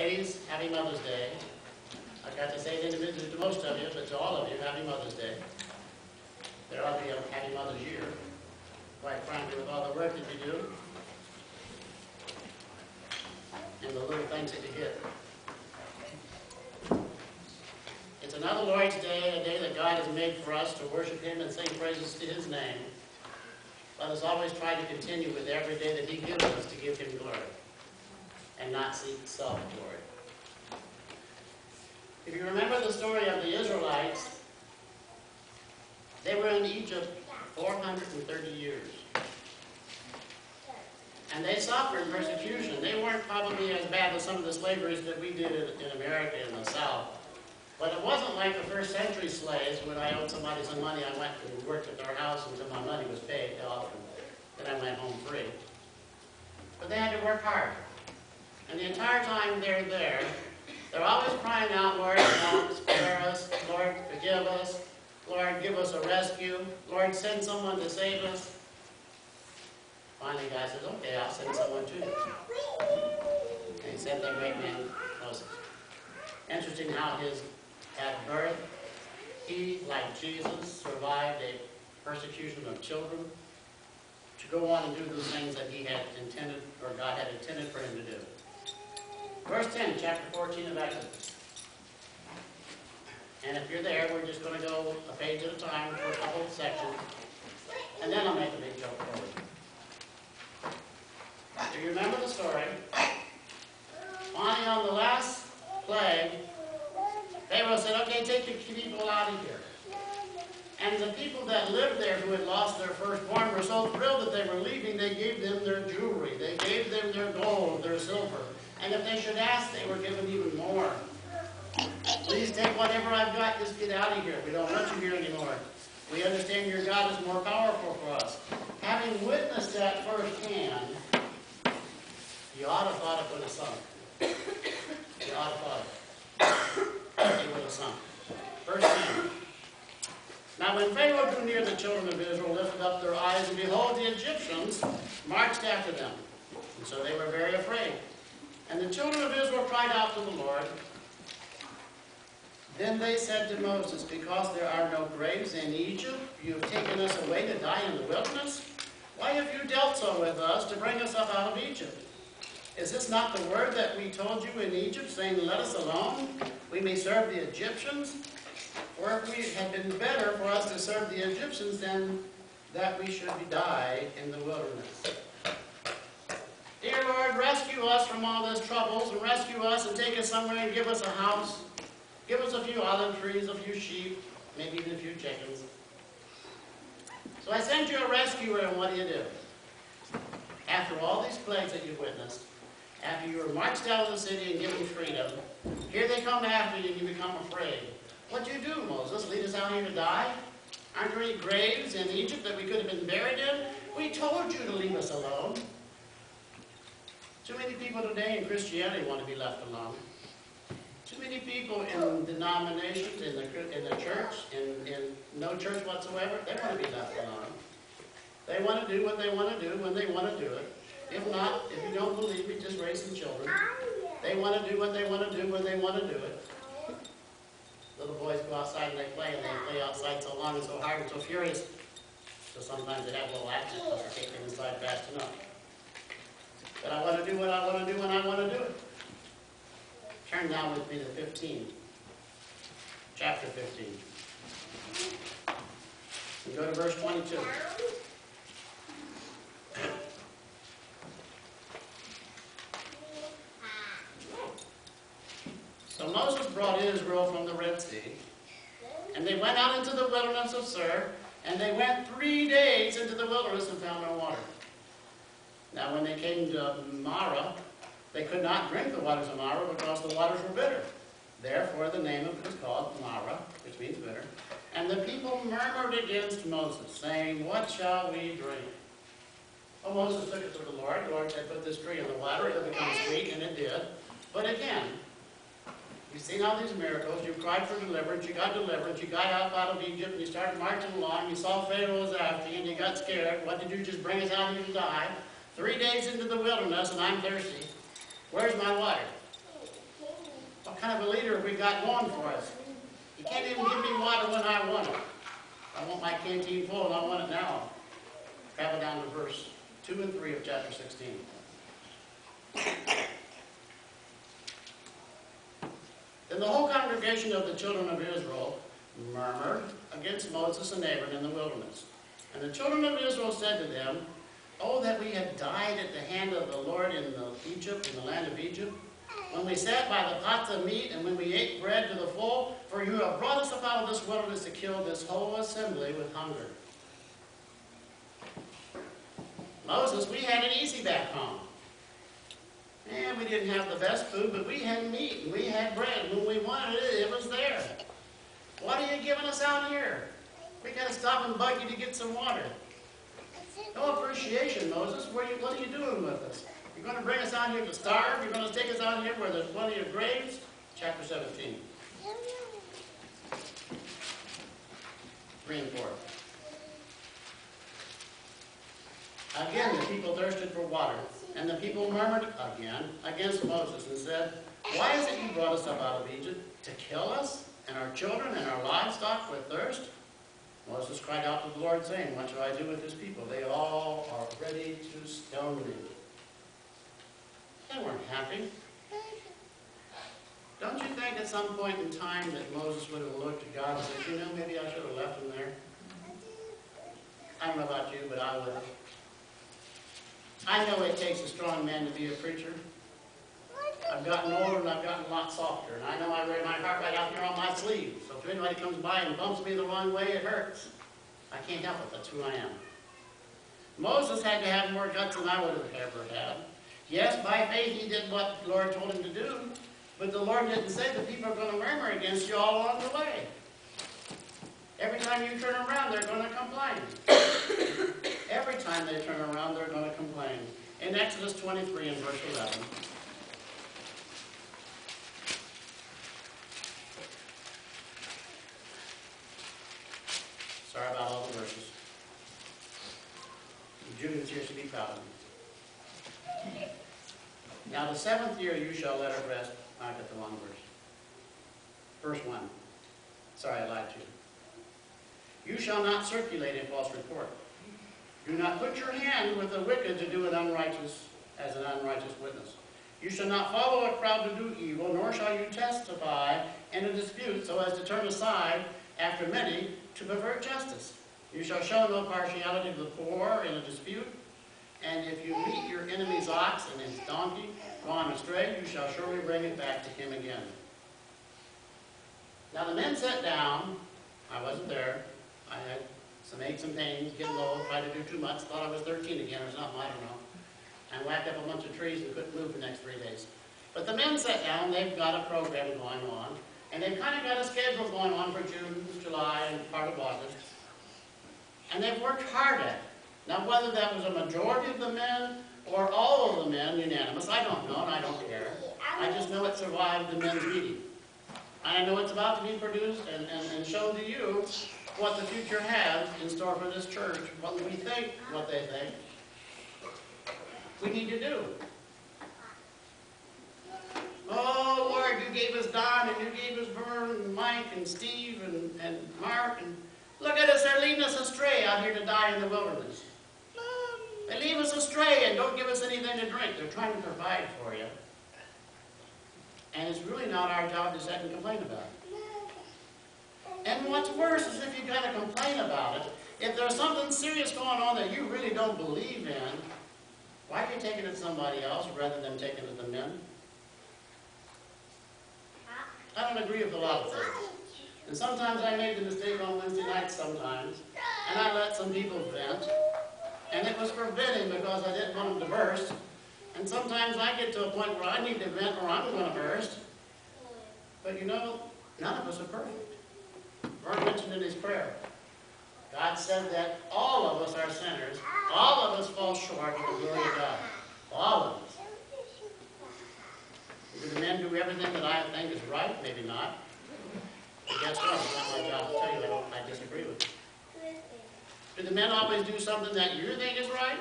Ladies, happy Mother's Day. I got to say it individually to most of you, but to all of you, happy Mother's Day. There ought to be a happy Mother's Year, quite frankly, with all the work that you do and the little things that you get. It's another Lord's Day, a day that God has made for us to worship Him and sing praises to His name. Let us always try to continue with every day that He gives us to give Him glory and not seek self-glory. If you remember the story of the Israelites, they were in Egypt 430 years. And they suffered persecution. They weren't probably as bad as some of the slaveries that we did in America in the South. But it wasn't like the first century slaves. When I owed somebody some money, I went and worked at their house until my money was paid off, and then I went home free. But they had to work hard. And the entire time they're there, they're always crying out, Lord, spare us. Lord, forgive us. Lord, give us a rescue. Lord, send someone to save us. Finally, God says, okay, I'll send someone to you. And He sent the great man, Moses. Interesting how at birth, he, like Jesus, survived a persecution of children to go on and do the things that he had intended, or God had intended for him to do. Verse 10, chapter 14 of Exodus. And if you're there, we're just going to go a page at a time for a couple of sections, and then I'll make a big jump forward. If you remember the story, finally on the last plague, Pharaoh said, okay, take your people out of here. And the people that lived there who had lost their firstborn were so thrilled that they were leaving, they gave them their jewelry. They gave them their gold, their silver. And if they should ask, they were given even more. Please take whatever I've got, just get out of here. We don't want you here anymore. We understand your God is more powerful for us. Having witnessed that firsthand, you ought to have thought it would have sunk. You ought to have thought it would have sunk. Verse 10. Now when Pharaoh drew near, the children of Israel lifted up their eyes, and behold, the Egyptians marched after them. And so they were very afraid. And the children of Israel cried out to the Lord. Then they said to Moses, because there are no graves in Egypt, you have taken us away to die in the wilderness? Why have you dealt so with us to bring us up out of Egypt? Is this not the word that we told you in Egypt, saying, let us alone, we may serve the Egyptians? For if we had been better for us to serve the Egyptians than that we should die in the wilderness. Dear Lord, rescue us from all this troubles, and rescue us and take us somewhere and give us a house. Give us a few olive trees, a few sheep, maybe even a few chickens. So I sent you a rescuer, and what do? After all these plagues that you've witnessed, after you were marched out of the city and given freedom, here they come after you and you become afraid. What'd you do, Moses? Lead us out here to die? Aren't there any graves in Egypt that we could have been buried in? We told you to leave us alone. Too many people today in Christianity want to be left alone. Too many people in denominations, in the church, in no church whatsoever, they want to be left alone. They want to do what they want to do when they want to do it. If not, if you don't believe me, just raise some children. They want to do what they want to do when they want to do it. Little boys go outside and they play outside so long and so hard and so furious. So sometimes they have a little accident because they can't get inside fast enough. But I want to do what I want to do when I want to do it. Turn down with me to 15. Chapter 15. And go to verse 22. So Moses brought Israel from the Red Sea, and they went out into the wilderness of Sur, and they went 3 days into the wilderness and found no water. Now when they came to Marah, they could not drink the waters of Marah because the waters were bitter. Therefore the name of it is called Marah, which means bitter. And the people murmured against Moses, saying, what shall we drink? Well, Moses took it to the Lord. The Lord said, put this tree in the water, it'll become sweet, and it did. But again, you've seen all these miracles, you cried for deliverance, you got deliverance, you got out of Egypt, and you started marching along, you saw Pharaoh was after you, and you got scared. What did you just bring us out here to die? 3 days into the wilderness, and I'm thirsty. Where's my water? What kind of a leader have we got going for us? You can't even give me water when I want it. I want my canteen full and I want it now. Travel down to verse 2 and 3 of chapter 16. Then the whole congregation of the children of Israel murmured against Moses and Aaron in the wilderness. And the children of Israel said to them, "Oh, that we had died at the hand of the Lord in the land of Egypt, when we sat by the pots of meat, and when we ate bread to the full, for you have brought us up out of this wilderness to kill this whole assembly with hunger." Moses, we had it easy back home. And we didn't have the best food, but we had meat and we had bread. When we wanted it, it was there. What are you giving us out here? We got to stop and bug you to get some water. No appreciation, Moses. What are you doing with us? You're going to bring us out here to starve? You're going to take us out here where there's plenty of graves? Chapter 17. 3 and 4. Again, the people thirsted for water, and the people murmured again against Moses and said, "Why is it you brought us up out of Egypt? To kill us, and our children, and our livestock with thirst?" Moses cried out to the Lord, saying, "What shall I do with this people? They all are ready to stone me." They weren't happy. Don't you think at some point in time that Moses would have looked at God and said, "You know, maybe I should have left him there"? I don't know about you, but I would have. I know it takes a strong man to be a preacher. I've gotten older and I've gotten a lot softer. And I know I wear my heart right out here on my sleeve. So if anybody comes by and bumps me the wrong way, it hurts. I can't help it. That's who I am. Moses had to have more guts than I would have ever had. Yes, by faith he did what the Lord told him to do. But the Lord didn't say that people are going to murmur against you all along the way. Every time you turn around, they're going to complain. Every time they turn around, they're going to complain. In Exodus 23 and verse 11. Sorry about all the verses. Judith here should be proud of me. Now the 7th year you shall let it rest. I got the wrong verse. Verse 1. Sorry, I lied to you. You shall not circulate a false report. Do not put your hand with the wicked to do an unrighteous as an unrighteous witness. You shall not follow a crowd to do evil, nor shall you testify in a dispute so as to turn aside after many to pervert justice. You shall show no partiality to the poor in a dispute, and if you meet your enemy's ox and his donkey gone astray, you shall surely bring it back to him again. Now the men sat down. I wasn't there. I had some aches and pains, getting old, tried to do too much, thought I was 13 again or something, I don't know. And whacked up a bunch of trees and couldn't move the next 3 days. But the men sat down, they've got a program going on, and they've kind of got a schedule going on for June, July, and part of August. And they've worked hard at it. Now whether that was a majority of the men or all of the men unanimous, I don't know and I don't care. I just know it survived the men's meeting. And I know it's about to be produced and shown to you what the future has in store for this church, what we think, what they think. We need to do. Oh, Lord, you gave us Don, and you gave us Vern, and Mike, and Steve, and Mark, and look at us, they're leading us astray out here to die in the wilderness. They leave us astray and don't give us anything to drink. They're trying to provide for you. And it's really not our job to sit and complain about it. And what's worse is if you've got to complain about it, if there's something serious going on that you really don't believe in, why are you taking it to somebody else rather than taking it to the men? I don't agree with a lot of things. And sometimes I made the mistake on Wednesday nights sometimes, and I let some people vent. And it was for venting because I didn't want them to burst. And sometimes I get to a point where I need to vent or I'm going to burst. But you know, none of us are perfect. Vern mentioned in his prayer, God said that all of us are sinners. All of us fall short of the glory of God. All of us. Do the men do everything that I think is right? Maybe not. But guess what? It's not my job to tell you I disagree with you. Do the men always do something that you think is right?